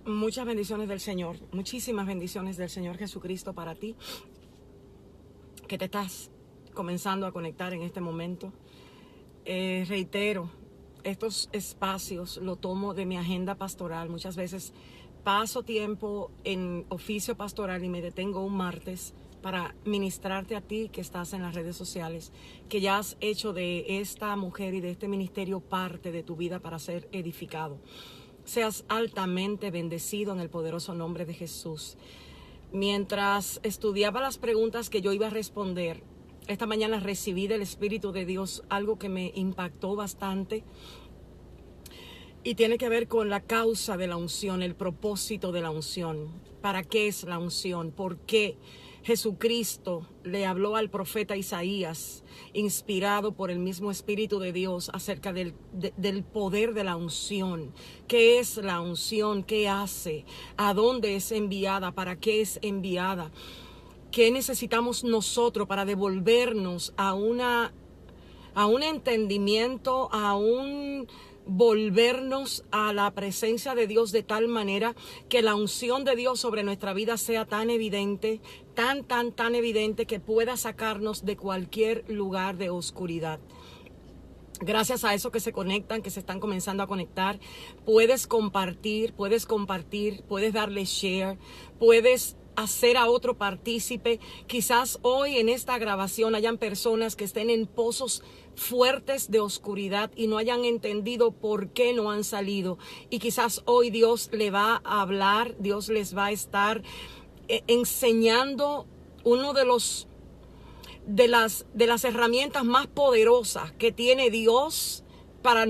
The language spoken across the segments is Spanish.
Muchas bendiciones del Señor, muchísimas bendiciones del Señor Jesucristo para ti, que te estás comenzando a conectar en este momento. Reitero, estos espacios lo tomo de mi agenda pastoral. Muchas veces paso tiempo en oficio pastoral y me detengo un martes para ministrarte a ti que estás en las redes sociales, que ya has hecho de esta mujer y de este ministerio parte de tu vida para ser edificado. Seas altamente bendecido en el poderoso nombre de Jesús. Mientras estudiaba las preguntas que yo iba a responder, esta mañana recibí del Espíritu de Dios algo que me impactó bastante y tiene que ver con la causa de la unción, el propósito de la unción. ¿Para qué es la unción? ¿Por qué Jesucristo le habló al profeta Isaías, inspirado por el mismo Espíritu de Dios, acerca del poder de la unción? ¿Qué es la unción? ¿Qué hace? ¿A dónde es enviada? ¿Para qué es enviada? ¿Qué necesitamos nosotros para devolvernos a un entendimiento, a un volvernos a la presencia de Dios de tal manera que la unción de Dios sobre nuestra vida sea tan evidente, tan evidente que pueda sacarnos de cualquier lugar de oscuridad? Gracias a eso que se conectan, que se están comenzando a conectar, puedes compartir, puedes darle share, puedes hacer a otro partícipe. Quizás hoy en esta grabación hayan personas que estén en pozos fuertes de oscuridad y no hayan entendido por qué no han salido. Y quizás hoy Dios le va a hablar, Dios les va a estar enseñando uno de las herramientas más poderosas que tiene Dios para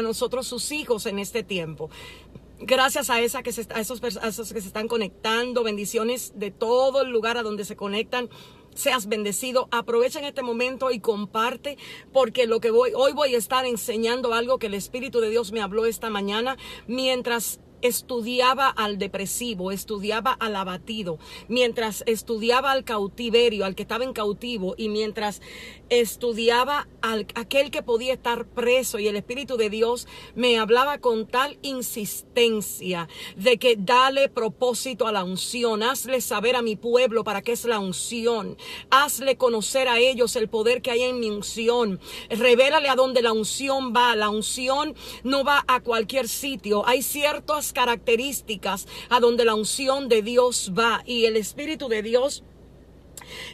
nosotros sus hijos en este tiempo. Gracias a esos que se están conectando, bendiciones de todo el lugar a donde se conectan. Seas bendecido. Aprovecha en este momento y comparte, porque hoy voy a estar enseñando algo que el Espíritu de Dios me habló esta mañana mientras estudiaba al depresivo, estudiaba al abatido, mientras estudiaba al cautiverio, al que estaba en cautivo, y mientras estudiaba aquel que podía estar preso, y el Espíritu de Dios me hablaba con tal insistencia de que dale propósito a la unción, hazle saber a mi pueblo para qué es la unción, hazle conocer a ellos el poder que hay en mi unción, revélale a dónde la unción va. La unción no va a cualquier sitio, hay ciertas características a donde la unción de Dios va, y el Espíritu de Dios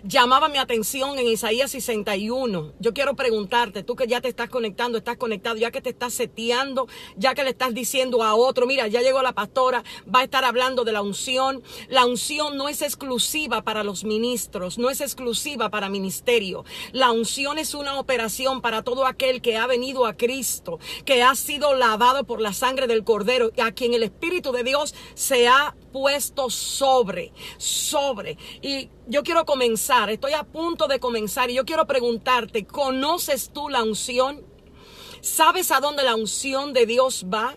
llamaba mi atención en Isaías 61. Yo quiero preguntarte, tú que ya te estás conectando, estás conectado, ya que te estás seteando, ya que le estás diciendo a otro, mira, ya llegó la pastora, va a estar hablando de la unción. La unción no es exclusiva para los ministros, no es exclusiva para ministerio. La unción es una operación para todo aquel que ha venido a Cristo, que ha sido lavado por la sangre del Cordero, a quien el Espíritu de Dios se ha puesto sobre. Y yo quiero comenzar, estoy a punto de comenzar, y yo quiero preguntarte, ¿conoces tú la unción? ¿Sabes a dónde la unción de Dios va?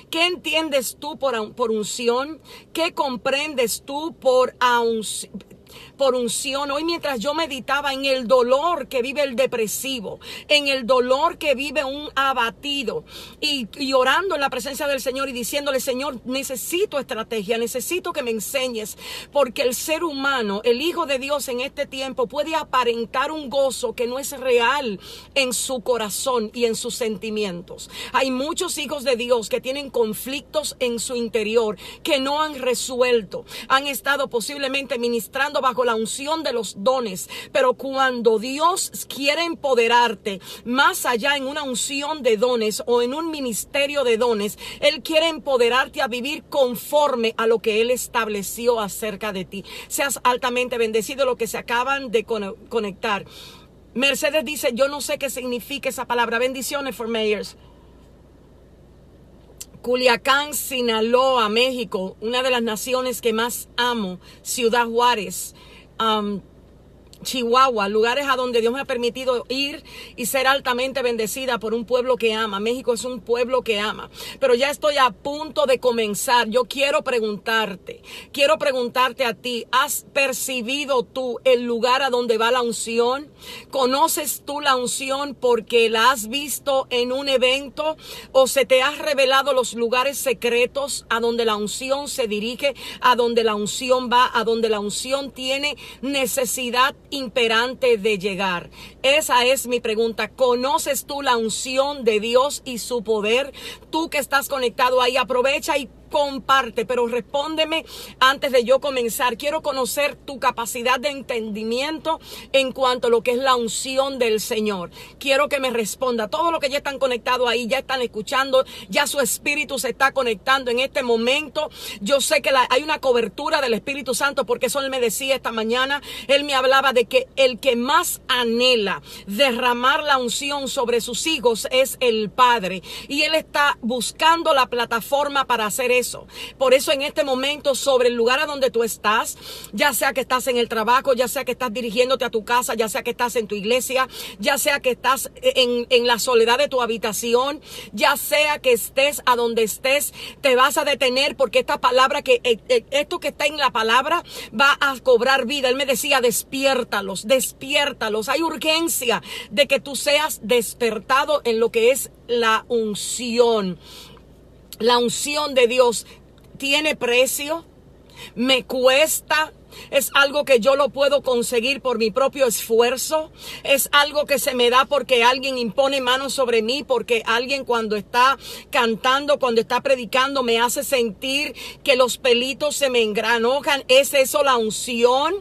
¿Qué entiendes tú por unción? ¿Qué comprendes tú por unción? Hoy, mientras yo meditaba en el dolor que vive el depresivo, en el dolor que vive un abatido, y orando en la presencia del Señor y diciéndole, Señor, necesito estrategia, necesito que me enseñes, porque el ser humano, el Hijo de Dios en este tiempo puede aparentar un gozo que no es real en su corazón y en sus sentimientos. Hay muchos hijos de Dios que tienen conflictos en su interior que no han resuelto, han estado posiblemente ministrando bajo la unción de los dones, pero cuando Dios quiere empoderarte más allá en una unción de dones o en un ministerio de dones, Él quiere empoderarte a vivir conforme a lo que Él estableció acerca de ti. Seas altamente bendecido. Lo que se acaban de conectar, Mercedes dice, yo no sé qué significa esa palabra. Bendiciones for Mayors. Culiacán, Sinaloa, México, una de las naciones que más amo, Ciudad Juárez. Chihuahua, lugares a donde Dios me ha permitido ir y ser altamente bendecida por un pueblo que ama. México es un pueblo que ama. Pero ya estoy a punto de comenzar. Yo quiero preguntarte a ti, ¿has percibido tú el lugar a donde va la unción? ¿Conoces tú la unción porque la has visto en un evento o se te ha revelado los lugares secretos a donde la unción se dirige, a donde la unción va, a donde la unción tiene necesidad imperante de llegar? Esa es mi pregunta. ¿Conoces tú la unción de Dios y su poder? Tú que estás conectado ahí, aprovecha y comparte, pero respóndeme antes de yo comenzar. Quiero conocer tu capacidad de entendimiento en cuanto a lo que es la unción del Señor. Quiero que me responda. Todo lo que ya están conectados ahí, ya están escuchando, ya su espíritu se está conectando en este momento. Yo sé que hay una cobertura del Espíritu Santo, porque eso Él me decía esta mañana. Él me hablaba de que el que más anhela derramar la unción sobre sus hijos es el Padre, y Él está buscando la plataforma para hacer eso. Por eso en este momento, sobre el lugar a donde tú estás, ya sea que estás en el trabajo, ya sea que estás dirigiéndote a tu casa, ya sea que estás en tu iglesia, ya sea que estás en la soledad de tu habitación, ya sea que estés a donde estés, te vas a detener, porque esta palabra, esto que está en la palabra va a cobrar vida. Él me decía, despiértalos. Hay urgencia de que tú seas despertado en lo que es la unción. La unción de Dios tiene precio, me cuesta. Es algo que yo lo puedo conseguir por mi propio esfuerzo. Es algo que se me da porque alguien impone manos sobre mí, porque alguien cuando está cantando, cuando está predicando, me hace sentir que los pelitos se me engranojan. ¿Es eso la unción?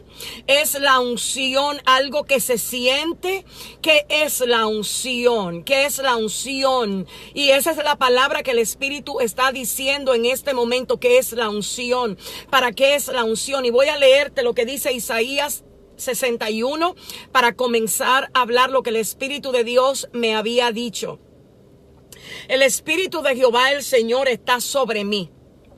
¿Es la unción algo que se siente? ¿Qué es la unción? ¿Qué es la unción? Y esa es la palabra que el Espíritu está diciendo en este momento. ¿Qué es la unción? ¿Para qué es la unción? Y voy a leerte lo que dice Isaías 61 para comenzar a hablar lo que el Espíritu de Dios me había dicho. El Espíritu de Jehová el Señor está sobre mí.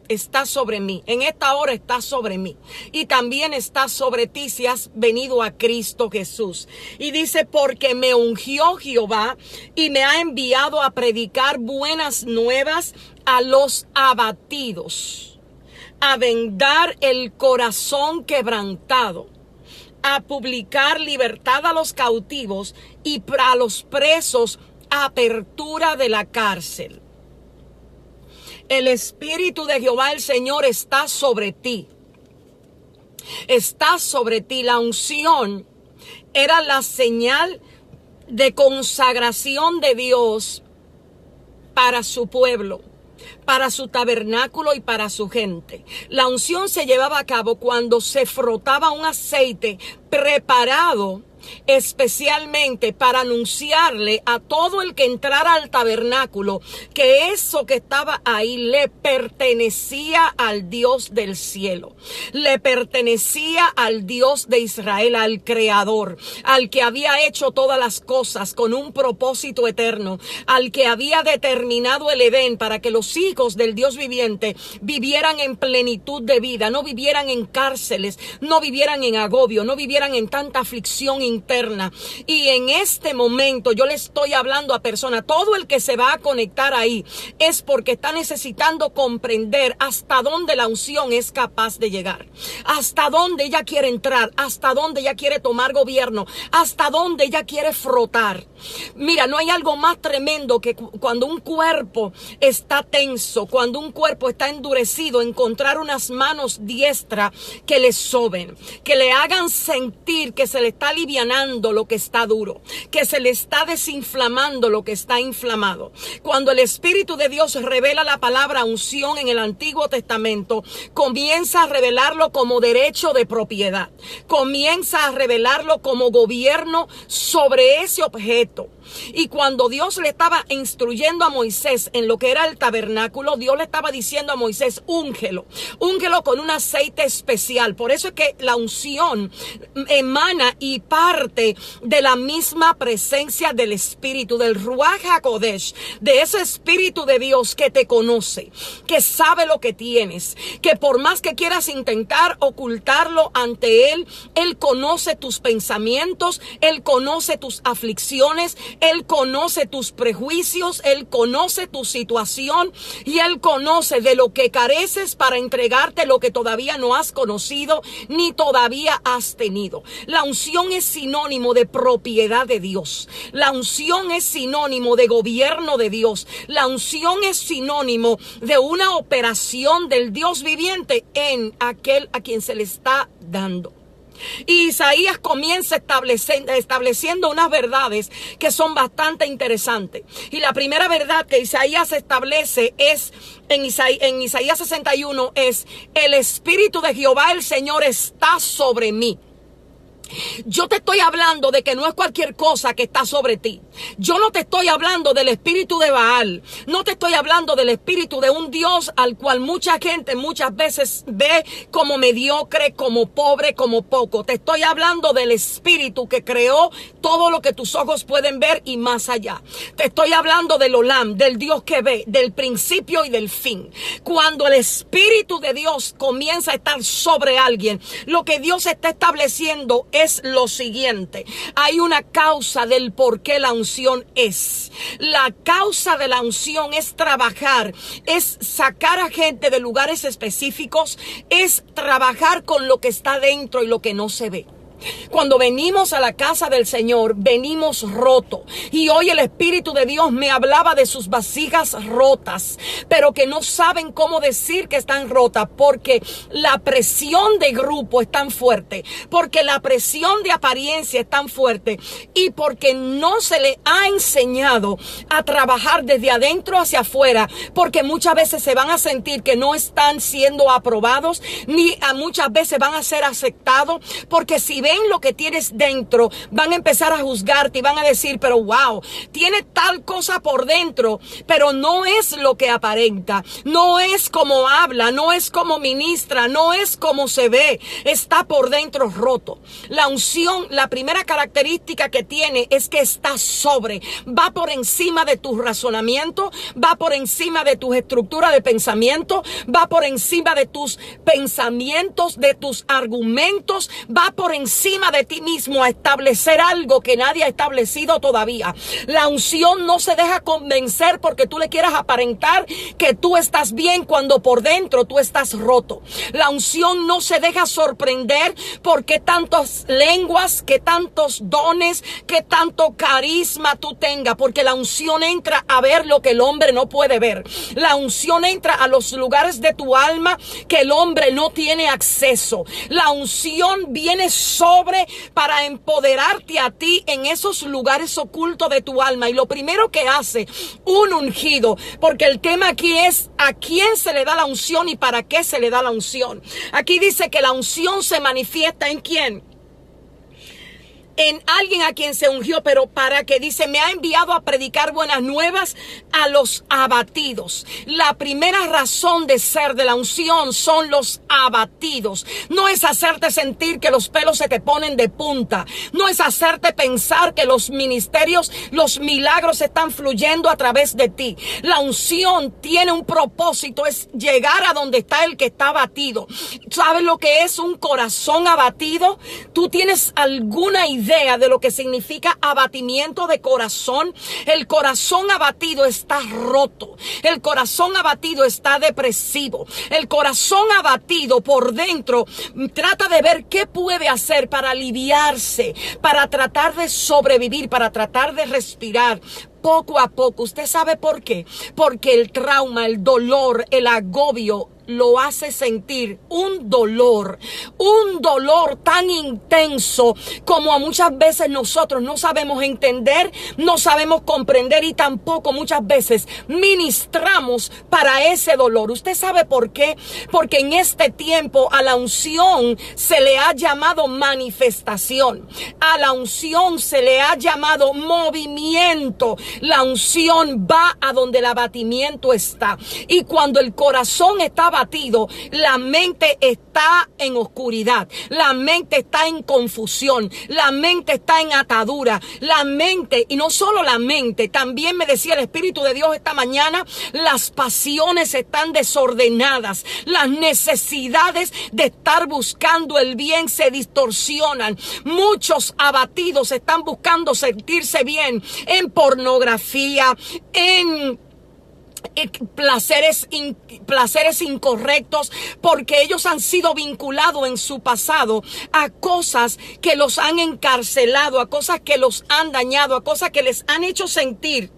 Está sobre mí, en esta hora está sobre mí, y también está sobre ti si has venido a Cristo Jesús. Y dice, porque me ungió Jehová y me ha enviado a predicar buenas nuevas a los abatidos, a vendar el corazón quebrantado, a publicar libertad a los cautivos y para los presos apertura de la cárcel. El Espíritu de Jehová el Señor está sobre ti. Está sobre ti. La unción era la señal de consagración de Dios para su pueblo, para su tabernáculo y para su gente. La unción se llevaba a cabo cuando se frotaba un aceite preparado especialmente para anunciarle a todo el que entrara al tabernáculo que eso que estaba ahí le pertenecía al Dios del cielo, le pertenecía al Dios de Israel, al Creador, al que había hecho todas las cosas con un propósito eterno, al que había determinado el Edén para que los hijos del Dios viviente vivieran en plenitud de vida, no vivieran en cárceles, no vivieran en agobio, no vivieran en tanta aflicción interna. Y en este momento yo le estoy hablando a personas, todo el que se va a conectar ahí es porque está necesitando comprender hasta dónde la unción es capaz de llegar, hasta dónde ella quiere entrar, hasta dónde ella quiere tomar gobierno, hasta dónde ella quiere frotar. Mira, no hay algo más tremendo que cuando un cuerpo está tenso, cuando un cuerpo está endurecido, encontrar unas manos diestras que le soben, que le hagan sentir que se le está alivianando lo que está duro, que se le está desinflamando lo que está inflamado. Cuando el Espíritu de Dios revela la palabra unción en el Antiguo Testamento, comienza a revelarlo como derecho de propiedad, comienza a revelarlo como gobierno sobre ese objeto. Y cuando Dios le estaba instruyendo a Moisés en lo que era el tabernáculo, Dios le estaba diciendo a Moisés, úngelo con un aceite especial. Por eso es que la unción emana y parte de la misma presencia del Espíritu, del Ruach HaKodesh, de ese Espíritu de Dios que te conoce, que sabe lo que tienes, que por más que quieras intentar ocultarlo ante Él, Él conoce tus pensamientos, Él conoce tus aflicciones, Él conoce tus prejuicios, Él conoce tu situación y Él conoce de lo que careces para entregarte lo que todavía no has conocido ni todavía has tenido. La unción es sinónimo de propiedad de Dios. La unción es sinónimo de gobierno de Dios. La unción es sinónimo de una operación del Dios viviente en aquel a quien se le está dando. Y Isaías comienza estableciendo unas verdades que son bastante interesantes. Y la primera verdad que Isaías establece es en Isaías 61 es: el Espíritu de Jehová el Señor está sobre mí. Yo te estoy hablando de que no es cualquier cosa que está sobre ti. Yo no te estoy hablando del espíritu de Baal. No te estoy hablando del espíritu de un Dios al cual mucha gente muchas veces ve como mediocre, como pobre, como poco. Te estoy hablando del espíritu que creó todo lo que tus ojos pueden ver y más allá. Te estoy hablando del Olam, del Dios que ve, del principio y del fin. Cuando el Espíritu de Dios comienza a estar sobre alguien, lo que Dios está estableciendo es lo siguiente: hay una causa del por qué la unción es. La causa de la unción es trabajar, es sacar a gente de lugares específicos, es trabajar con lo que está dentro y lo que no se ve. Cuando venimos a la casa del Señor, venimos roto. Y hoy el Espíritu de Dios me hablaba de sus vasijas rotas, pero que no saben cómo decir que están rotas, porque la presión de grupo es tan fuerte, porque la presión de apariencia es tan fuerte, y porque no se le ha enseñado a trabajar desde adentro hacia afuera, porque muchas veces se van a sentir que no están siendo aprobados, ni muchas veces van a ser aceptados, porque si ven lo que tienes dentro, van a empezar a juzgarte y van a decir, pero wow, tiene tal cosa por dentro, pero no es lo que aparenta, no es como habla, no es como ministra, no es como se ve, está por dentro roto. La unción, la primera característica que tiene es que está sobre, va por encima de tu razonamiento, va por encima de tus estructuras de pensamiento, va por encima de tus pensamientos, de tus argumentos, va por encima de ti mismo a establecer algo que nadie ha establecido todavía. La unción no se deja convencer porque tú le quieras aparentar que tú estás bien cuando por dentro tú estás roto. La unción no se deja sorprender porque tantas lenguas, que tantos dones, que tanto carisma tú tengas, porque la unción entra a ver lo que el hombre no puede ver. La unción entra a los lugares de tu alma que el hombre no tiene acceso. La unción viene sobre para empoderarte a ti en esos lugares ocultos de tu alma. Y lo primero que hace un ungido, porque el tema aquí es a quién se le da la unción y para qué se le da la unción. Aquí dice que la unción se manifiesta en quién. En alguien a quien se ungió, pero para que dice, me ha enviado a predicar buenas nuevas a los abatidos. La primera razón de ser de la unción son los abatidos. No es hacerte sentir que los pelos se te ponen de punta. No es hacerte pensar que los ministerios, los milagros están fluyendo a través de ti. La unción tiene un propósito, es llegar a donde está el que está abatido. ¿Sabes lo que es un corazón abatido? ¿Tú tienes alguna idea de lo que significa abatimiento de corazón? El corazón abatido está roto. El corazón abatido está depresivo. El corazón abatido por dentro trata de ver qué puede hacer para aliviarse, para tratar de sobrevivir, para tratar de respirar. Poco a poco. ¿Usted sabe por qué? Porque el trauma, el dolor, el agobio lo hace sentir un dolor tan intenso como a muchas veces nosotros no sabemos entender, no sabemos comprender y tampoco muchas veces ministramos para ese dolor. ¿Usted sabe por qué? Porque en este tiempo a la unción se le ha llamado manifestación, a la unción se le ha llamado movimiento. La unción va a donde el abatimiento está, y cuando el corazón está abatido, la mente está en oscuridad, la mente está en confusión, la mente está en atadura, la mente, y no solo la mente, también me decía el Espíritu de Dios esta mañana, las pasiones están desordenadas, las necesidades de estar buscando el bien se distorsionan. Muchos abatidos están buscando sentirse bien en pornografía, en placeres incorrectos, porque ellos han sido vinculados en su pasado a cosas que los han encarcelado, a cosas que los han dañado, a cosas que les han hecho sentir,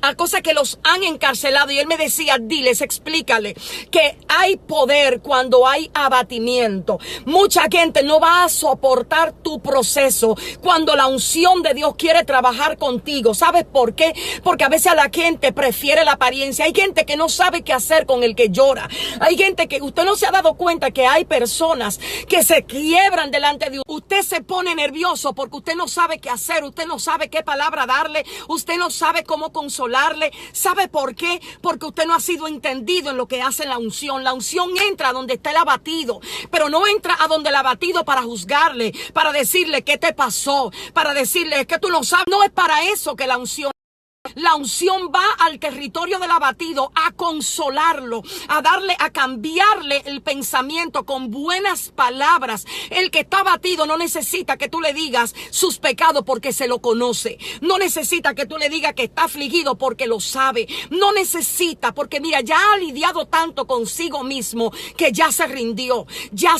a cosas que los han encarcelado. Y él me decía, diles, explícale que hay poder cuando hay abatimiento. Mucha gente no va a soportar tu proceso cuando la unción de Dios quiere trabajar contigo. ¿Sabes por qué? Porque a veces la gente prefiere la apariencia. Hay gente que no sabe qué hacer con el que llora. Hay gente que usted no se ha dado cuenta que hay personas que se quiebran delante de Dios. Usted se pone nervioso porque usted no sabe qué hacer, usted no sabe qué palabra darle, usted no sabe cómo consolarle. ¿Sabe por qué? Porque usted no ha sido entendido en lo que hace la unción. La unción entra a donde está el abatido, pero no entra a donde el abatido para juzgarle, para decirle qué te pasó, para decirle es que tú no sabes. No es para eso que la unción. La unción va al territorio del abatido a consolarlo, a cambiarle el pensamiento con buenas palabras. El que está abatido no necesita que tú le digas sus pecados porque se lo conoce. No necesita que tú le digas que está afligido porque lo sabe. No necesita, porque mira, ya ha lidiado tanto consigo mismo que ya se rindió, ya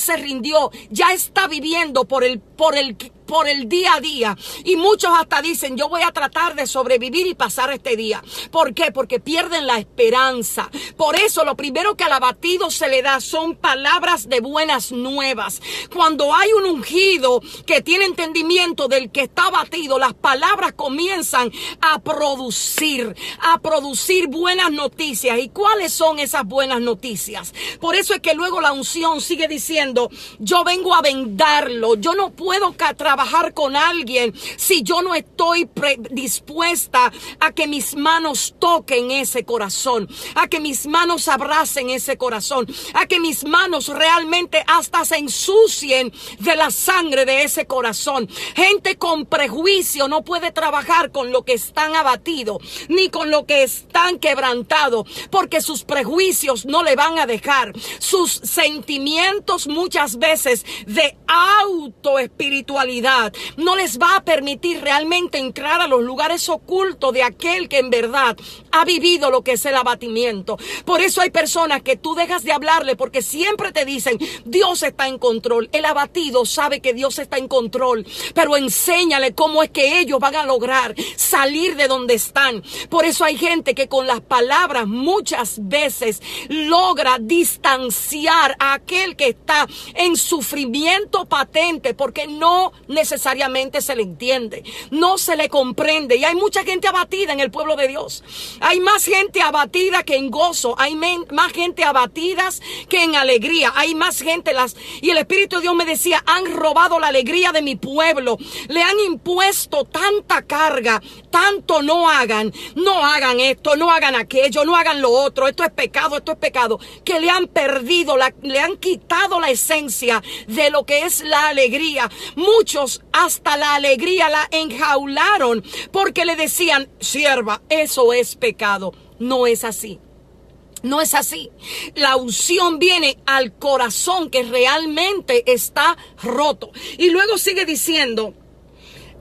está viviendo por el día a día. Y muchos hasta dicen, yo voy a tratar de sobrevivir y pasar este día. ¿Por qué? Porque pierden la esperanza. Por eso lo primero que al abatido se le da son palabras de buenas nuevas. Cuando hay un ungido que tiene entendimiento del que está abatido, las palabras comienzan a producir buenas noticias. ¿Y cuáles son esas buenas noticias? Por eso es que luego la unción sigue diciendo, yo vengo a vendarlo. Yo no puedo trabajar con alguien si yo no estoy dispuesta a que mis manos toquen ese corazón, a que mis manos abracen ese corazón, a que mis manos realmente hasta se ensucien de la sangre de ese corazón. Gente con prejuicio no puede trabajar con lo que están abatidos ni con lo que están quebrantados, porque sus prejuicios no le van a dejar. Sus sentimientos muchas veces de autoespiritualidad no les va a permitir realmente entrar a los lugares ocultos de aquel que en verdad ha vivido lo que es el abatimiento. Por eso hay personas que tú dejas de hablarle porque siempre te dicen, Dios está en control. El abatido sabe que Dios está en control, pero enséñale cómo es que ellos van a lograr salir de donde están. Por eso hay gente que con las palabras muchas veces logra distanciar a aquel que está en sufrimiento patente, porque no necesariamente se le entiende, no se le comprende. Y hay mucha gente abatida en el pueblo de Dios. Hay más gente abatida que en gozo, hay más gente abatida que en alegría, hay más gente. Y el Espíritu de Dios me decía, han robado la alegría de mi pueblo, le han impuesto tanta carga, tanto no hagan esto, no hagan aquello, no hagan lo otro, esto es pecado, que le han perdido, le han quitado la esencia de lo que es la alegría. Muchos hasta la alegría la enjaularon porque le decían, sierva, eso es pecado. No es así. No es así. La unción viene al corazón que realmente está roto. Y luego sigue diciendo,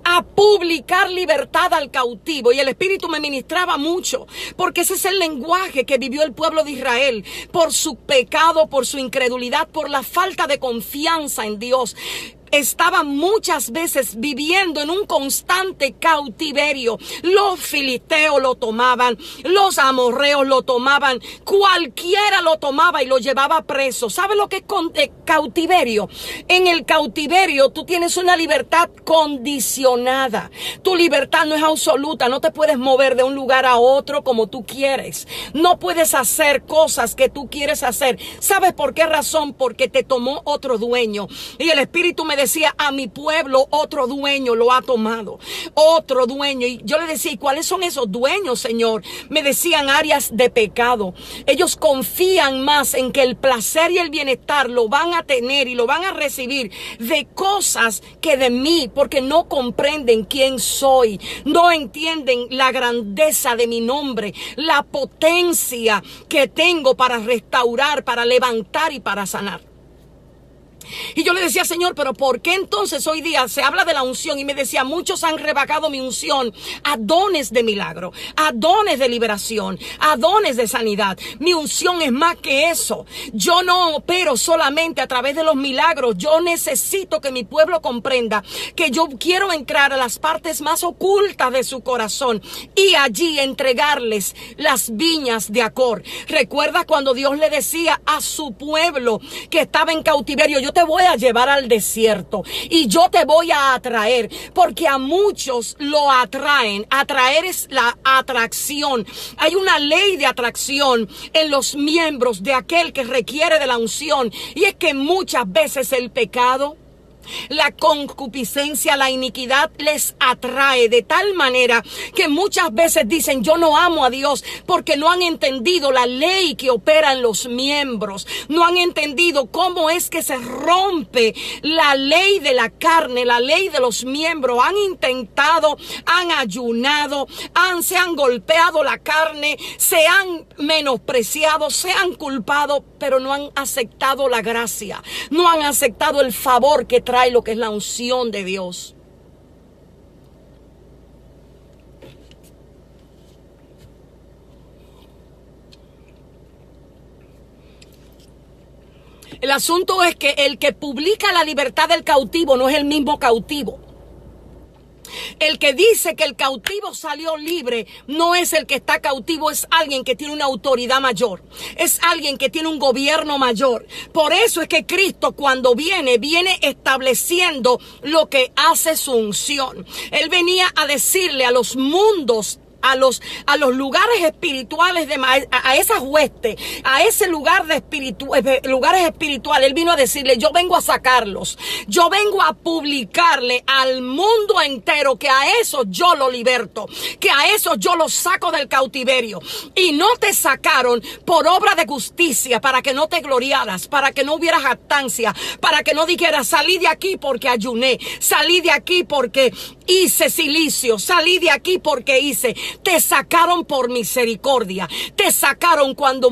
a publicar libertad al cautivo. Y el Espíritu me ministraba mucho, porque ese es el lenguaje que vivió el pueblo de Israel por su pecado, por su incredulidad, por la falta de confianza en Dios. estaban muchas veces viviendo en un constante cautiverio. Los filisteos lo tomaban, los amorreos lo tomaban, cualquiera lo tomaba y lo llevaba preso. ¿Sabe lo que es cautiverio? En el cautiverio tú tienes una libertad condicionada. Tu libertad no es absoluta, no te puedes mover de un lugar a otro como tú quieres. No puedes hacer cosas que tú quieres hacer. ¿Sabes por qué razón? Porque te tomó otro dueño. Y el Espíritu me decía, a mi pueblo otro dueño lo ha tomado. Otro dueño. Y yo le decía, ¿y cuáles son esos dueños, Señor? Me decían áreas de pecado. Ellos confían más en que el placer y el bienestar lo van a tener y lo van a recibir de cosas que de mí, porque no comprenden quién soy. No entienden la grandeza de mi nombre, la potencia que tengo para restaurar, para levantar y para sanar. Y yo le decía, Señor, pero ¿por qué entonces hoy día se habla de la unción? Y me decía, muchos han rebajado mi unción a dones de milagro, a dones de liberación, a dones de sanidad. Mi unción es más que eso. Yo no opero solamente a través de los milagros. Yo necesito que mi pueblo comprenda que yo quiero entrar a las partes más ocultas de su corazón y allí entregarles las viñas de Acor. Recuerda cuando Dios le decía a su pueblo que estaba en cautiverio, yo te voy a llevar al desierto y yo te voy a atraer, porque a muchos lo atraen. Atraer es la atracción. Hay una ley de atracción en los miembros de aquel que requiere de la unción, y es que muchas veces el pecado, la concupiscencia, la iniquidad les atrae de tal manera que muchas veces dicen, yo no amo a Dios, porque no han entendido la ley que opera en los miembros. No han entendido cómo es que se rompe la ley de la carne, la ley de los miembros. Han intentado, han ayunado, se han golpeado la carne, se han menospreciado, se han culpado, pero no han aceptado la gracia, no han aceptado el favor que trae lo que es la unción de Dios. El asunto es que el que publica la libertad del cautivo no es el mismo cautivo. El que dice que el cautivo salió libre no es el que está cautivo, es alguien que tiene una autoridad mayor, es alguien que tiene un gobierno mayor. Por eso es que Cristo, cuando viene estableciendo lo que hace su unción. Él venía a decirle a los mundos, a los lugares espirituales, a esas huestes, a ese lugar de lugares espirituales. Él vino a decirle, yo vengo a sacarlos, yo vengo a publicarle al mundo entero que a eso yo lo liberto, que a eso yo lo saco del cautiverio. Y no te sacaron por obra de justicia, para que no te gloriaras, para que no hubiera jactancia, para que no dijeras, salí de aquí porque ayuné, salí de aquí porque hice silicio, salí de aquí porque hice. Te sacaron por misericordia. Te sacaron cuando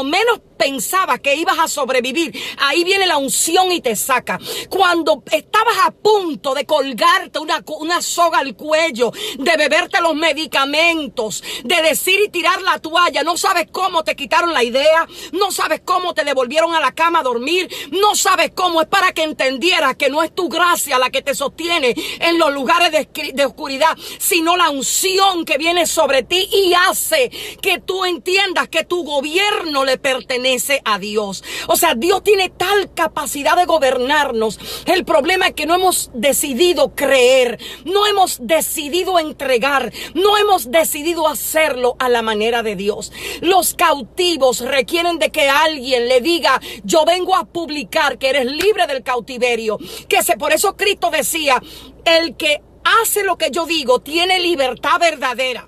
menos pensabas que ibas a sobrevivir. Ahí viene la unción y te saca. Cuando estabas a punto de colgarte una soga al cuello, de beberte los medicamentos, de decir y tirar la toalla, no sabes cómo te quitaron la idea, no sabes cómo te devolvieron a la cama a dormir, no sabes cómo, es para que entendieras que no es tu gracia la que te sostiene en los lugares de oscuridad, sino la unción que viene sobre ti y hace que tú entiendas que tu gobierno le pertenece a Dios. O sea, Dios tiene tal capacidad de gobernarnos. El problema es que no hemos decidido creer, no hemos decidido entregar, no hemos decidido hacerlo a la manera de Dios. Los cautivos requieren de que alguien le diga, yo vengo a publicar que eres libre del cautiverio. Por eso Cristo decía, el que hace lo que yo digo tiene libertad verdadera.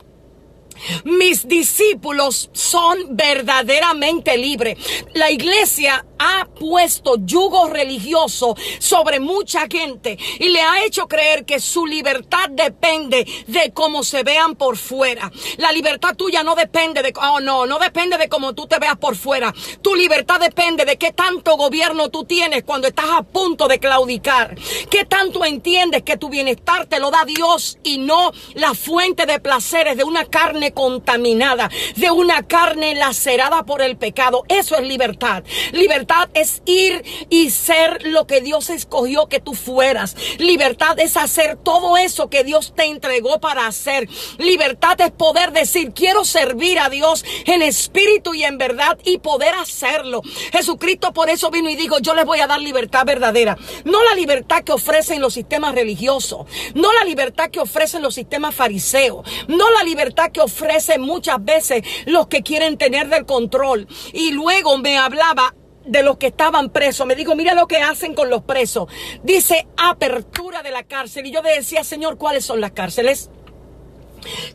Mis discípulos son verdaderamente libres. La iglesia ha puesto yugo religioso sobre mucha gente y le ha hecho creer que su libertad depende de cómo se vean por fuera. La libertad tuya no depende no depende de cómo tú te veas por fuera. Tu libertad depende de qué tanto gobierno tú tienes cuando estás a punto de claudicar. Qué tanto entiendes que tu bienestar te lo da Dios y no la fuente de placeres de una carne carne contaminada, de una carne lacerada por el pecado. Eso es libertad. Libertad es ir y ser lo que Dios escogió que tú fueras. Libertad es hacer todo eso que Dios te entregó para hacer. Libertad es poder decir, quiero servir a Dios en espíritu y en verdad, y poder hacerlo. Jesucristo por eso vino y dijo, yo les voy a dar libertad verdadera. No la libertad que ofrecen los sistemas religiosos, no la libertad que ofrecen los sistemas fariseos, no la libertad que ofrecen muchas veces los que quieren tener del control. Y luego me hablaba de los que estaban presos. Me dijo, mira lo que hacen con los presos. Dice, apertura de la cárcel. Y yo decía, Señor, ¿cuáles son las cárceles?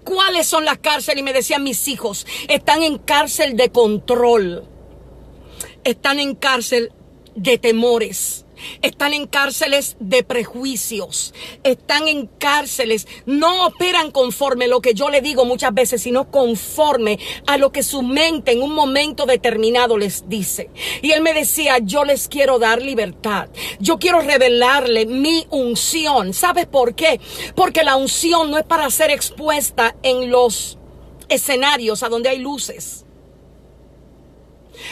¿Cuáles son las cárceles? Y me decían, mis hijos están en cárcel de control. Están en cárcel de temores. Están en cárceles de prejuicios. Están en cárceles. No operan conforme lo que yo le digo muchas veces, sino conforme a lo que su mente en un momento determinado les dice. Y él me decía, yo les quiero dar libertad. Yo quiero revelarle mi unción. ¿Sabes por qué? Porque la unción no es para ser expuesta en los escenarios a donde hay luces,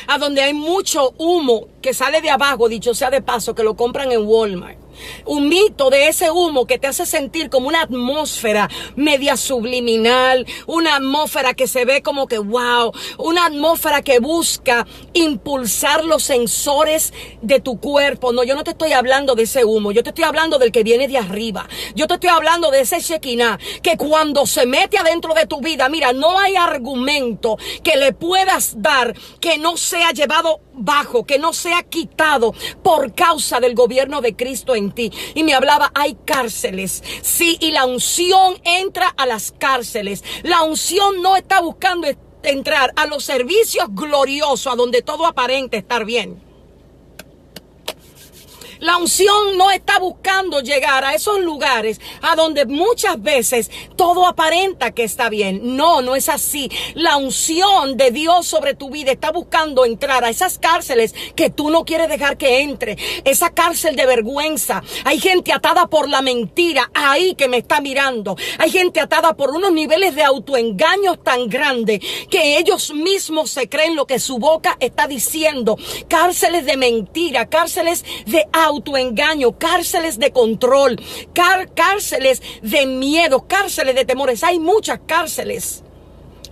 a donde hay mucho humo que sale de abajo, dicho sea de paso, que lo compran en Walmart. Un mito de ese humo que te hace sentir como una atmósfera media subliminal, una atmósfera que se ve como que wow, una atmósfera que busca impulsar los sensores de tu cuerpo. No, yo no te estoy hablando de ese humo, yo te estoy hablando del que viene de arriba. Yo te estoy hablando de ese Shekinah que cuando se mete adentro de tu vida, mira, no hay argumento que le puedas dar que no sea llevado bajo, que no sea quitado por causa del gobierno de Cristo en ti. Y me hablaba, hay cárceles, sí, y la unción entra a las cárceles. La unción no está buscando entrar a los servicios gloriosos, a donde todo aparente estar bien. La unción no está buscando llegar a esos lugares a donde muchas veces todo aparenta que está bien. No, no es así. La unción de Dios sobre tu vida está buscando entrar a esas cárceles que tú no quieres dejar que entre. Esa cárcel de vergüenza. Hay gente atada por la mentira ahí que me está mirando. Hay gente atada por unos niveles de autoengaños tan grandes que ellos mismos se creen lo que su boca está diciendo. Cárceles de mentira, cárceles de autoengaño, cárceles de control, cárceles de miedo, cárceles de temores. Hay muchas cárceles.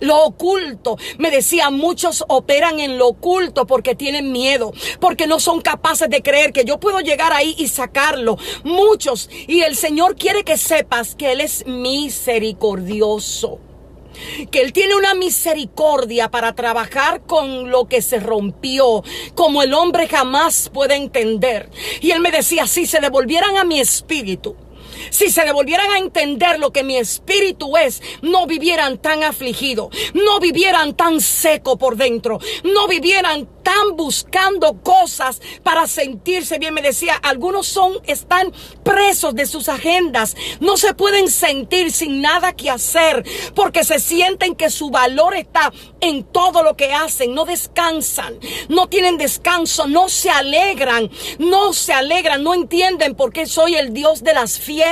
Lo oculto, me decía, muchos operan en lo oculto porque tienen miedo, porque no son capaces de creer que yo puedo llegar ahí y sacarlo. Muchos, y el Señor quiere que sepas que Él es misericordioso, que Él tiene una misericordia para trabajar con lo que se rompió, como el hombre jamás puede entender. Y Él me decía, si se devolvieran a mi espíritu, si se devolvieran a entender lo que mi espíritu es, no vivieran tan afligidos, no vivieran tan seco por dentro, no vivieran tan buscando cosas para sentirse bien. Me decía, algunos están presos de sus agendas, no se pueden sentir sin nada que hacer, porque se sienten que su valor está en todo lo que hacen. No descansan, no tienen descanso, no se alegran, no entienden por qué soy el Dios de las fiestas.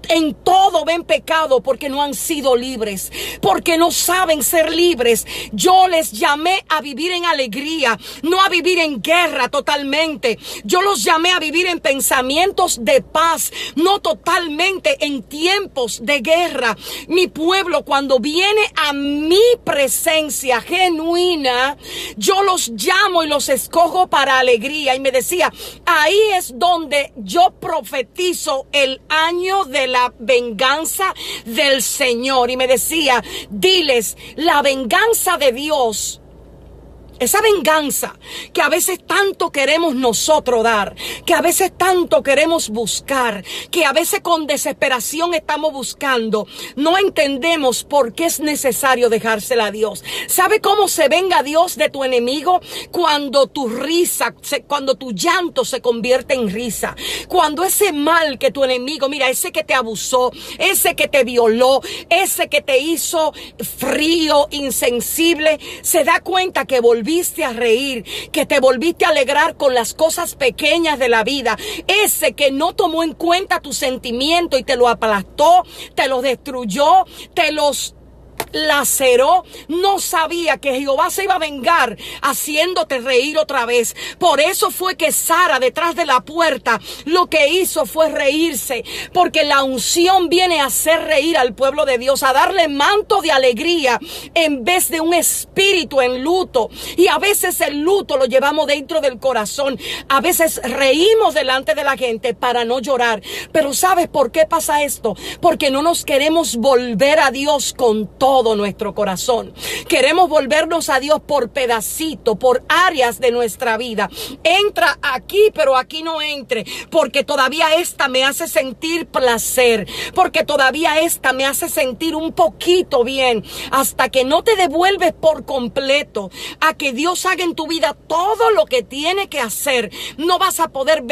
En todo ven pecado porque no han sido libres, porque no saben ser libres. Yo les llamé a vivir en alegría, no a vivir en guerra totalmente. Yo los llamé a vivir en pensamientos de paz, no totalmente en tiempos de guerra. Mi pueblo, cuando viene a mi presencia genuina, yo los llamo y los escojo para alegría. Y me decía, ahí es donde yo profetizo el año de la venganza del Señor. Y me decía, diles, la venganza de Dios, esa venganza que a veces tanto queremos nosotros dar, que a veces tanto queremos buscar, que a veces con desesperación estamos buscando, no entendemos por qué es necesario dejársela a Dios. ¿Sabe cómo se venga Dios de tu enemigo? Cuando tu risa, cuando tu llanto se convierte en risa. Cuando ese mal que tu enemigo, mira, ese que te abusó, ese que te violó, ese que te hizo frío, insensible, se da cuenta que volviste a reír, que te volviste a alegrar con las cosas pequeñas de la vida. Ese que no tomó en cuenta tus sentimientos y te lo aplastó, te los destruyó, te los laceró, no sabía que Jehová se iba a vengar haciéndote reír otra vez. Por eso fue que Sara, detrás de la puerta, lo que hizo fue reírse, porque la unción viene a hacer reír al pueblo de Dios, a darle manto de alegría en vez de un espíritu en luto. Y a veces el luto lo llevamos dentro del corazón. A veces reímos delante de la gente para no llorar. Pero ¿sabes por qué pasa esto? Porque no nos queremos volver a Dios con todo nuestro corazón. Queremos volvernos a Dios por pedacito, por áreas de nuestra vida. Entra aquí, pero aquí no entre, porque todavía esta me hace sentir placer, porque todavía esta me hace sentir un poquito bien, hasta que no te devuelves por completo a que Dios haga en tu vida todo lo que tiene que hacer. No vas a poder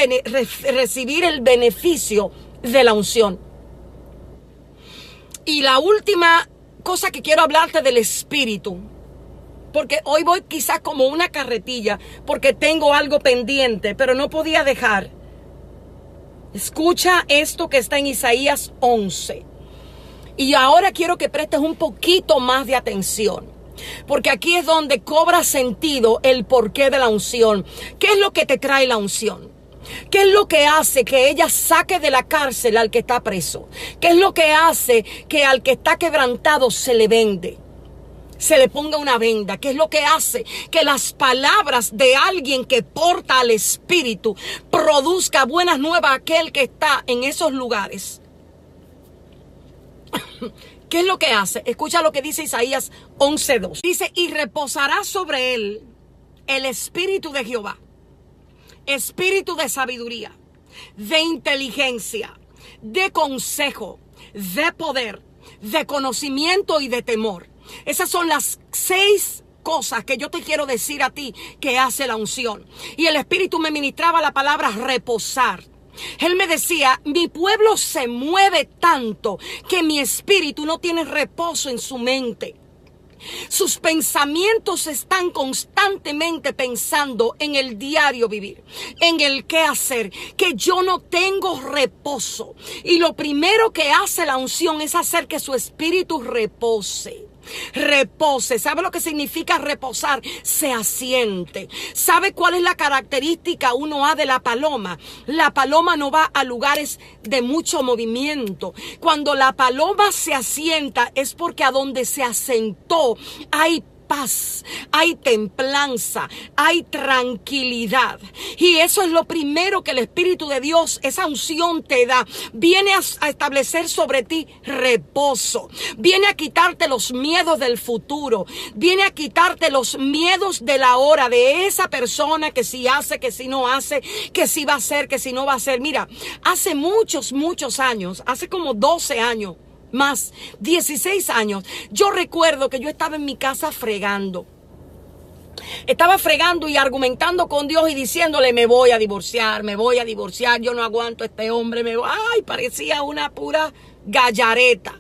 recibir el beneficio de la unción. Y la última cosa que quiero hablarte del Espíritu, porque hoy voy quizás como una carretilla, porque tengo algo pendiente, pero no podía dejar. Escucha esto que está en Isaías 11. Y ahora quiero que prestes un poquito más de atención, porque aquí es donde cobra sentido el porqué de la unción. ¿Qué es lo que te trae la unción? ¿Qué es lo que hace que ella saque de la cárcel al que está preso? ¿Qué es lo que hace que al que está quebrantado se le vende? Se le ponga una venda. ¿Qué es lo que hace que las palabras de alguien que porta al Espíritu produzca buenas nuevas a aquel que está en esos lugares? ¿Qué es lo que hace? Escucha lo que dice Isaías 11:2. Dice, y reposará sobre él el Espíritu de Jehová, espíritu de sabiduría, de inteligencia, de consejo, de poder, de conocimiento y de temor. Esas son las 6 cosas que yo te quiero decir a ti que hace la unción. Y el Espíritu me ministraba la palabra reposar. Él me decía, mi pueblo se mueve tanto que mi espíritu no tiene reposo en su mente. Sus pensamientos están constantemente pensando en el diario vivir, en el qué hacer, que yo no tengo reposo. Y lo primero que hace la unción es hacer que su espíritu repose. Repose. ¿Sabe lo que significa reposar? Se asiente. ¿Sabe cuál es la característica 1A de la paloma? La paloma no va a lugares de mucho movimiento. Cuando la paloma se asienta es porque a donde se asentó hay paz, hay templanza, hay tranquilidad. Y eso es lo primero que el Espíritu de Dios, esa unción te da. Viene a establecer sobre ti reposo. Viene a quitarte los miedos del futuro. Viene a quitarte los miedos de la hora, de esa persona que si hace, que si no hace, que si va a hacer, que si no va a hacer. Mira, hace muchos años, hace como 12 años, más 16 años, yo recuerdo que yo estaba en mi casa fregando. Estaba fregando y argumentando con Dios y diciéndole, me voy a divorciar, yo no aguanto a este hombre, ay, parecía una pura gallareta.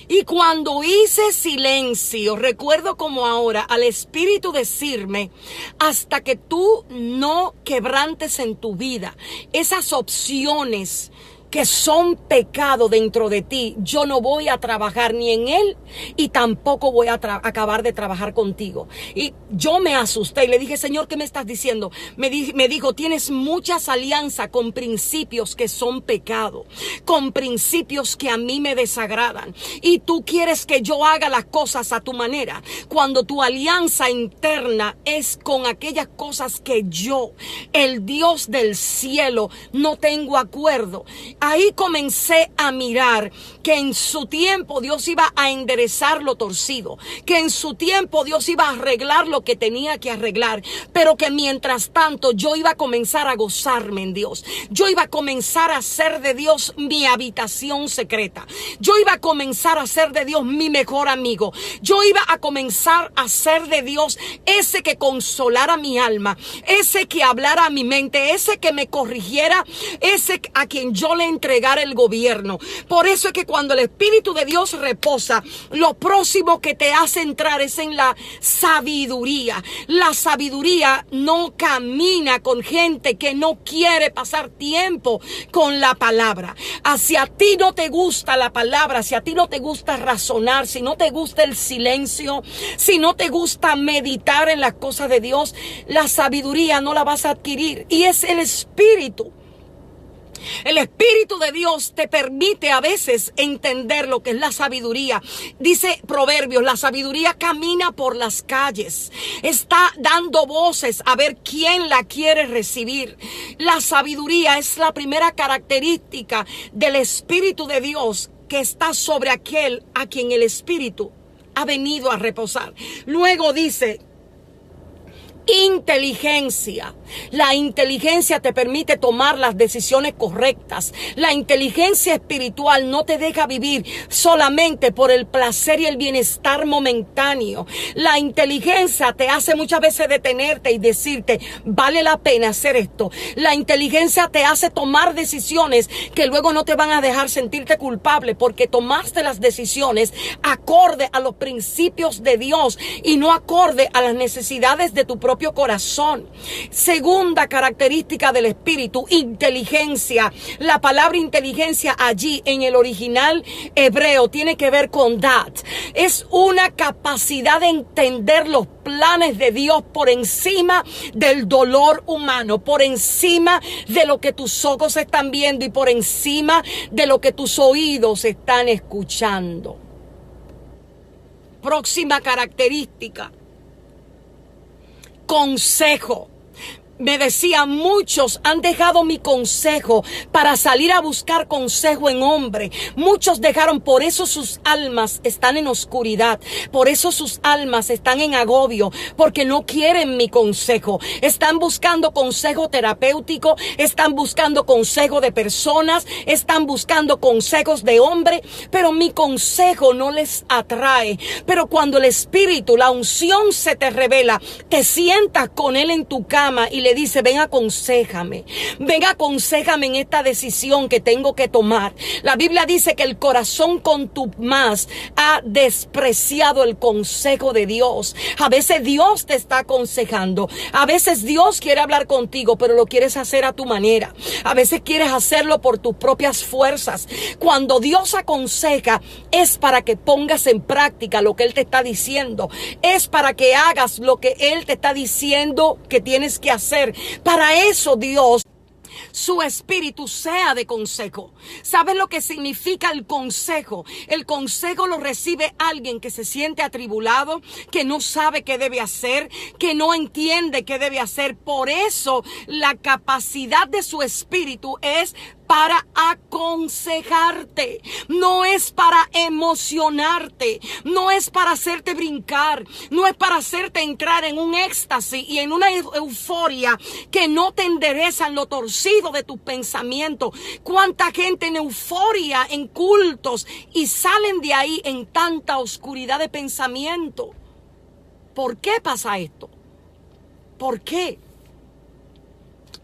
Y cuando hice silencio, recuerdo como ahora al Espíritu decirme, hasta que tú no quebrantes en tu vida esas opciones que son pecado dentro de ti, yo no voy a trabajar ni en él y tampoco voy a acabar de trabajar contigo. Y yo me asusté y le dije, Señor, ¿qué me estás diciendo? Me dijo, tienes muchas alianzas con principios que son pecado, con principios que a mí me desagradan. Y tú quieres que yo haga las cosas a tu manera, cuando tu alianza interna es con aquellas cosas que yo, el Dios del cielo, no tengo acuerdo. Ahí comencé a mirar que en su tiempo Dios iba a enderezar lo torcido, que en su tiempo Dios iba a arreglar lo que tenía que arreglar, pero que mientras tanto yo iba a comenzar a gozarme en Dios. Yo iba a comenzar a hacer de Dios mi habitación secreta. Yo iba a comenzar a hacer de Dios mi mejor amigo. Yo iba a comenzar a hacer de Dios ese que consolara mi alma, ese que hablara a mi mente, ese que me corrigiera, ese a quien yo le entregar el gobierno. Por eso es que cuando el Espíritu de Dios reposa, lo próximo que te hace entrar es en la sabiduría. La sabiduría no camina con gente que no quiere pasar tiempo con la palabra. Si a ti no te gusta la palabra, si a ti no te gusta razonar, si no te gusta el silencio, si no te gusta meditar en las cosas de Dios, la sabiduría no la vas a adquirir. Y es el Espíritu. El Espíritu de Dios te permite a veces entender lo que es la sabiduría. Dice Proverbios, la sabiduría camina por las calles. Está dando voces a ver quién la quiere recibir. La sabiduría es la primera característica del Espíritu de Dios que está sobre aquel a quien el Espíritu ha venido a reposar. Luego dice, inteligencia. La inteligencia te permite tomar las decisiones correctas. La inteligencia espiritual no te deja vivir solamente por el placer y el bienestar momentáneo. La inteligencia te hace muchas veces detenerte y decirte, vale la pena hacer esto. La inteligencia te hace tomar decisiones que luego no te van a dejar sentirte culpable porque tomaste las decisiones acorde a los principios de Dios y no acorde a las necesidades de tu propio corazón. Segunda característica del Espíritu, inteligencia. La palabra inteligencia allí en el original hebreo tiene que ver con dat. Es una capacidad de entender los planes de Dios por encima del dolor humano, por encima de lo que tus ojos están viendo y por encima de lo que tus oídos están escuchando. Próxima característica, consejo. Me decía, muchos han dejado mi consejo para salir a buscar consejo en hombre. Muchos dejaron, por eso sus almas están en oscuridad. Por eso sus almas están en agobio, porque no quieren mi consejo. Están buscando consejo terapéutico, están buscando consejo de personas, están buscando consejos de hombre, pero mi consejo no les atrae. Pero cuando el Espíritu, la unción se te revela, te sientas con él en tu cama y le dice, ven, aconséjame en esta decisión que tengo que tomar. La Biblia dice que el corazón contumaz ha despreciado el consejo de Dios. A veces Dios te está aconsejando, a veces Dios quiere hablar contigo, pero lo quieres hacer a tu manera. A veces quieres hacerlo por tus propias fuerzas. Cuando Dios aconseja, es para que pongas en práctica lo que Él te está diciendo. Es para que hagas lo que Él te está diciendo que tienes que hacer. Para eso Dios, su Espíritu sea de consejo. ¿Sabes lo que significa el consejo? El consejo lo recibe alguien que se siente atribulado, que no sabe qué debe hacer, que no entiende qué debe hacer. Por eso la capacidad de su Espíritu es para aconsejarte, no es para emocionarte, no es para hacerte brincar, no es para hacerte entrar en un éxtasis y en una euforia que no te enderezan lo torcido de tus pensamientos. Cuánta gente en euforia, en cultos, y salen de ahí en tanta oscuridad de pensamiento. ¿Por qué pasa esto? ¿Por qué?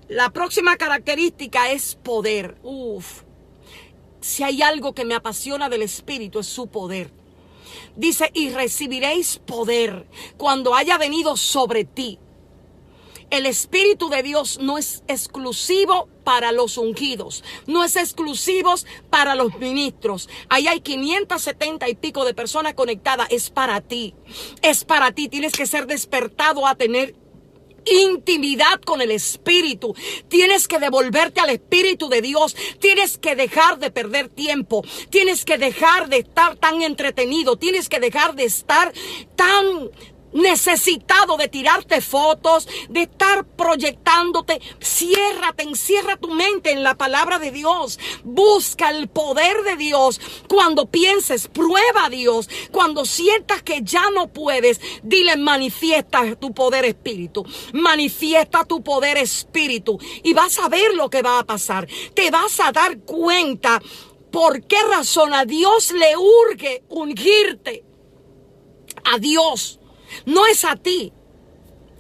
La próxima característica es poder. Si hay algo que me apasiona del Espíritu es su poder. Dice, y recibiréis poder cuando haya venido sobre ti. El Espíritu de Dios no es exclusivo para los ungidos, no es exclusivo para los ministros. Ahí hay 570 y pico de personas conectadas. Es para ti, es para ti. Tienes que ser despertado a tener intimidad con el Espíritu. Tienes que devolverte al Espíritu de Dios. Tienes que dejar de perder tiempo. Tienes que dejar de estar tan entretenido. Tienes que dejar de estar tan necesitado de tirarte fotos, de estar proyectándote. Ciérrate, encierra tu mente en la palabra de Dios. Busca el poder de Dios. Cuando pienses, prueba a Dios. Cuando sientas que ya no puedes, dile, manifiesta tu poder Espíritu. Manifiesta tu poder Espíritu. Y vas a ver lo que va a pasar. Te vas a dar cuenta por qué razón a Dios le urge ungirte. A Dios. No es a ti.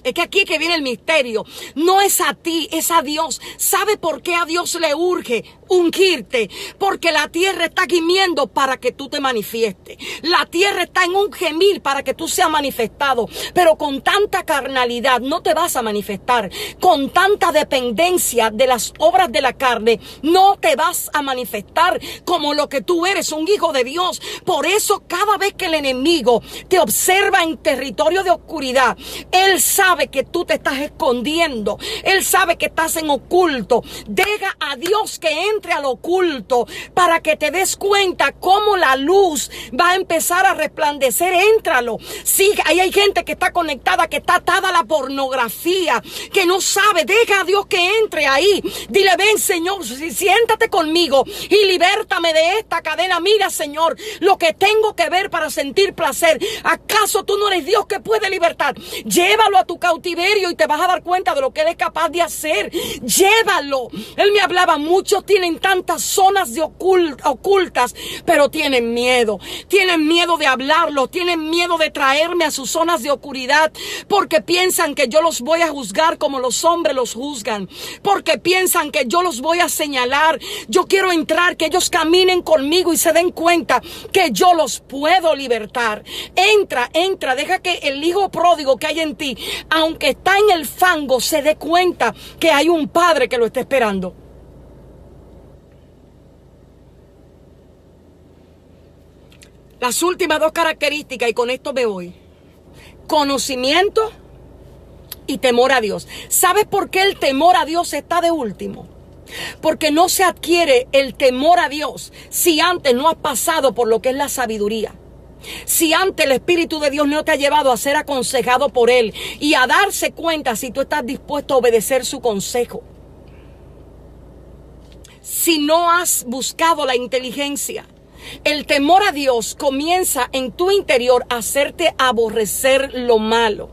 Es que aquí que viene el misterio. No es a ti, es a Dios. ¿Sabe por qué a Dios le urge ungirte, porque la tierra está gimiendo para que tú te manifiestes. La tierra está en un gemir para que tú seas manifestado, pero con tanta carnalidad no te vas a manifestar. Con tanta dependencia de las obras de la carne no te vas a manifestar como lo que tú eres, un hijo de Dios. Por eso cada vez que el enemigo te observa en territorio de oscuridad, él sabe que tú te estás escondiendo, él sabe que estás en oculto. Deja a Dios que entre al oculto para que te des cuenta cómo la luz va a empezar a resplandecer. Éntralo. Sí, ahí hay gente que está conectada, que está atada a la pornografía, que no sabe. Deja a Dios que entre ahí. Dile, ven Señor, siéntate conmigo y libértame de esta cadena. Mira Señor, lo que tengo que ver para sentir placer. ¿Acaso tú no eres Dios que puede libertar? Llévalo a tu cautiverio y te vas a dar cuenta de lo que Él es capaz de hacer. Llévalo. Él me hablaba, muchos tienen tantas zonas de ocultas, pero tienen miedo de hablarlo, tienen miedo de traerme a sus zonas de oscuridad, porque piensan que yo los voy a juzgar como los hombres los juzgan, porque piensan que yo los voy a señalar. Yo quiero entrar, que ellos caminen conmigo y se den cuenta que yo los puedo libertar. Entra, deja que el hijo pródigo que hay en ti, aunque está en el fango, se dé cuenta que hay un padre que lo está esperando. Las últimas dos características, y con esto me voy: conocimiento y temor a Dios. ¿Sabes por qué el temor a Dios está de último? Porque no se adquiere el temor a Dios si antes no has pasado por lo que es la sabiduría. Si antes el Espíritu de Dios no te ha llevado a ser aconsejado por Él y a darse cuenta si tú estás dispuesto a obedecer su consejo. Si no has buscado la inteligencia. El temor a Dios comienza en tu interior a hacerte aborrecer lo malo.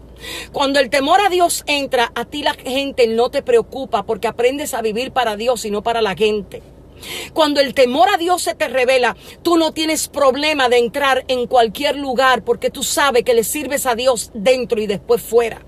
Cuando el temor a Dios entra, a ti la gente no te preocupa porque aprendes a vivir para Dios y no para la gente. Cuando el temor a Dios se te revela, tú no tienes problema de entrar en cualquier lugar porque tú sabes que le sirves a Dios dentro y después fuera.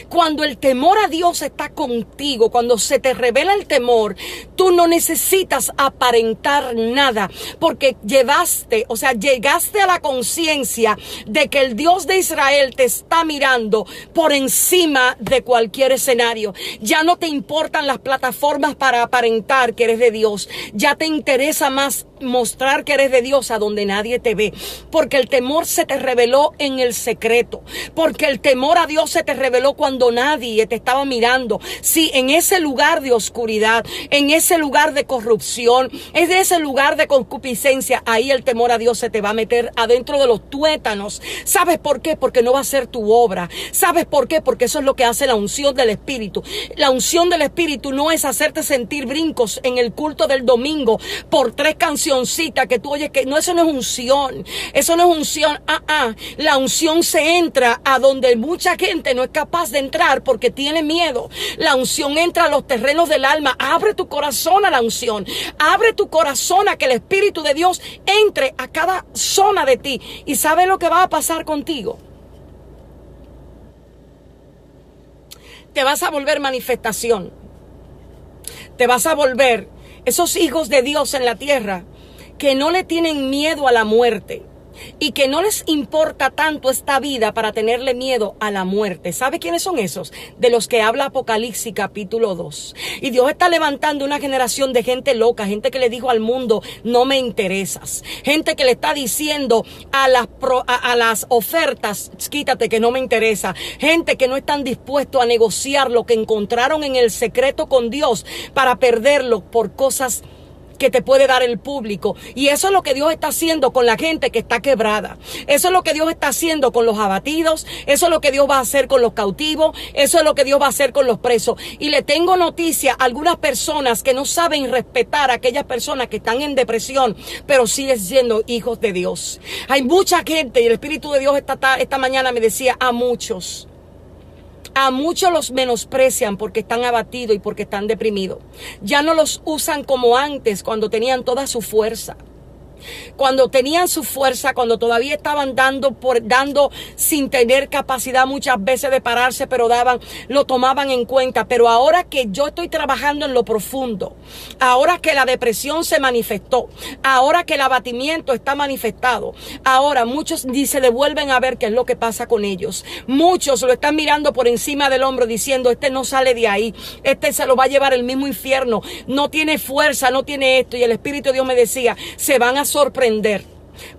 Cuando el temor a Dios está contigo, cuando se te revela el temor, tú no necesitas aparentar nada, porque llegaste a la conciencia de que el Dios de Israel te está mirando por encima de cualquier escenario. Ya no te importan las plataformas para aparentar que eres de Dios. Ya te interesa más mostrar que eres de Dios a donde nadie te ve, porque el temor se te reveló en el secreto, porque el temor a Dios se te reveló cuando nadie te estaba mirando. Sí, en ese lugar de oscuridad, en ese lugar de corrupción, en ese lugar de concupiscencia, ahí el temor a Dios se te va a meter adentro de los tuétanos. ¿Sabes por qué? Porque no va a ser tu obra. ¿Sabes por qué? Porque eso es lo que hace la unción del Espíritu. La unción del Espíritu no es hacerte sentir brincos en el culto del domingo por 3 cancioncitas que tú oyes, que no, eso no es unción. Eso no es unción. La unción se entra a donde mucha gente no es capaz de entrar porque tiene miedo. La unción entra a los terrenos del alma. Abre tu corazón a la unción. Abre tu corazón a que el Espíritu de Dios entre a cada zona de ti. ¿Y sabes lo que va a pasar contigo? Te vas a volver manifestación. Te vas a volver esos hijos de Dios en la tierra que no le tienen miedo a la muerte y que no les importa tanto esta vida para tenerle miedo a la muerte. ¿Sabe quiénes son esos? De los que habla Apocalipsis capítulo 2. Y Dios está levantando una generación de gente loca, gente que le dijo al mundo, no me interesas. Gente que le está diciendo a las ofertas, quítate que no me interesa. Gente que no están dispuestos a negociar lo que encontraron en el secreto con Dios para perderlo por cosas que te puede dar el público. Y eso es lo que Dios está haciendo con la gente que está quebrada. Eso es lo que Dios está haciendo con los abatidos. Eso es lo que Dios va a hacer con los cautivos. Eso es lo que Dios va a hacer con los presos. Y le tengo noticia a algunas personas que no saben respetar a aquellas personas que están en depresión, pero siguen siendo hijos de Dios. Hay mucha gente, y el Espíritu de Dios esta mañana me decía, a muchos los menosprecian porque están abatidos y porque están deprimidos. Ya no los usan como antes, cuando tenían toda su fuerza. Cuando tenían su fuerza, cuando todavía estaban dando sin tener capacidad muchas veces de pararse, pero lo tomaban en cuenta. Pero ahora que yo estoy trabajando en lo profundo, ahora que la depresión se manifestó, ahora que el abatimiento está manifestado, ahora muchos ni se devuelven a ver qué es lo que pasa con ellos. Muchos lo están mirando por encima del hombro diciendo, este no sale de ahí, este se lo va a llevar el mismo infierno, no tiene fuerza, no tiene esto. Y el Espíritu de Dios me decía, se van a sorprender,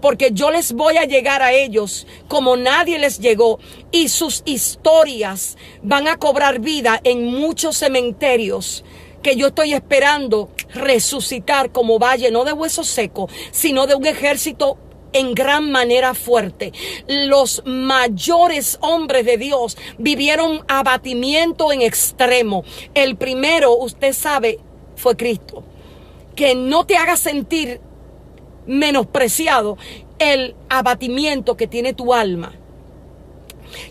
porque yo les voy a llegar a ellos como nadie les llegó, y sus historias van a cobrar vida en muchos cementerios que yo estoy esperando resucitar como valle, no de huesos secos, sino de un ejército en gran manera fuerte. Los mayores hombres de Dios vivieron abatimiento en extremo. El primero, usted sabe, fue Cristo. Que no te haga sentir menospreciado el abatimiento que tiene tu alma.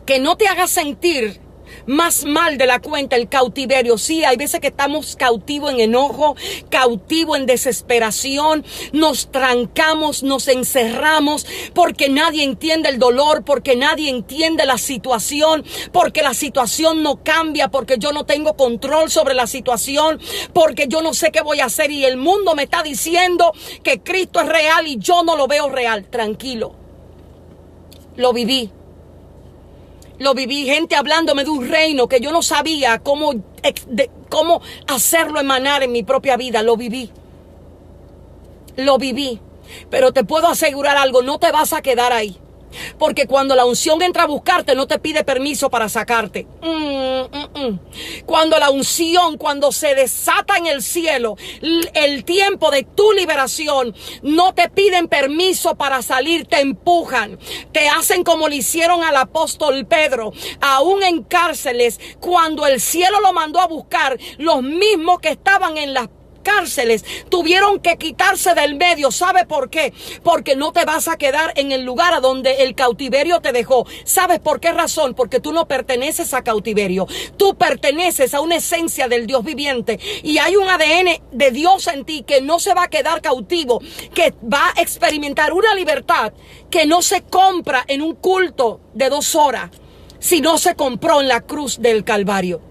Que no te haga sentir más mal de la cuenta el cautiverio. Sí, hay veces que estamos cautivos en enojo, cautivos en desesperación, nos trancamos, nos encerramos porque nadie entiende el dolor, porque nadie entiende la situación, porque la situación no cambia, porque yo no tengo control sobre la situación, porque yo no sé qué voy a hacer y el mundo me está diciendo que Cristo es real y yo no lo veo real. Tranquilo, lo viví. Lo viví, gente hablándome de un reino que yo no sabía cómo hacerlo emanar en mi propia vida. Lo viví. Pero te puedo asegurar algo, no te vas a quedar ahí. Porque cuando la unción entra a buscarte, no te pide permiso para sacarte. Cuando la unción, cuando se desata en el cielo, el tiempo de tu liberación, no te piden permiso para salir, te empujan. Te hacen como le hicieron al apóstol Pedro, aún en cárceles, cuando el cielo lo mandó a buscar, los mismos que estaban en las cárceles tuvieron que quitarse del medio. ¿Sabe por qué? Porque no te vas a quedar en el lugar a donde el cautiverio te dejó. ¿Sabes por qué razón? Porque tú no perteneces a cautiverio. Tú perteneces a una esencia del Dios viviente y hay un ADN de Dios en ti que no se va a quedar cautivo, que va a experimentar una libertad que no se compra en un culto de 2 horas, sino se compró en la cruz del Calvario.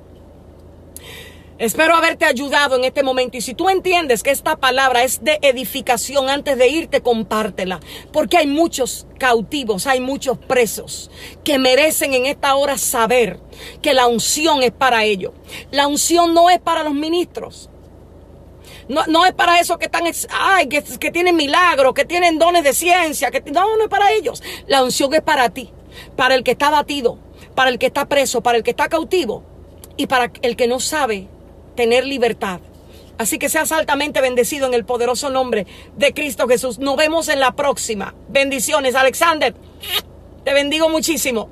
Espero haberte ayudado en este momento, y si tú entiendes que esta palabra es de edificación, antes de irte, compártela, porque hay muchos cautivos, hay muchos presos que merecen en esta hora saber que la unción es para ellos. La unción no es para los ministros. No es para esos que están, que tienen milagros, que tienen dones de ciencia, no es para ellos. La unción es para ti, para el que está abatido, para el que está preso, para el que está cautivo y para el que no sabe tener libertad. Así que seas altamente bendecido en el poderoso nombre de Cristo Jesús. Nos vemos en la próxima. Bendiciones, Alexander. Te bendigo muchísimo.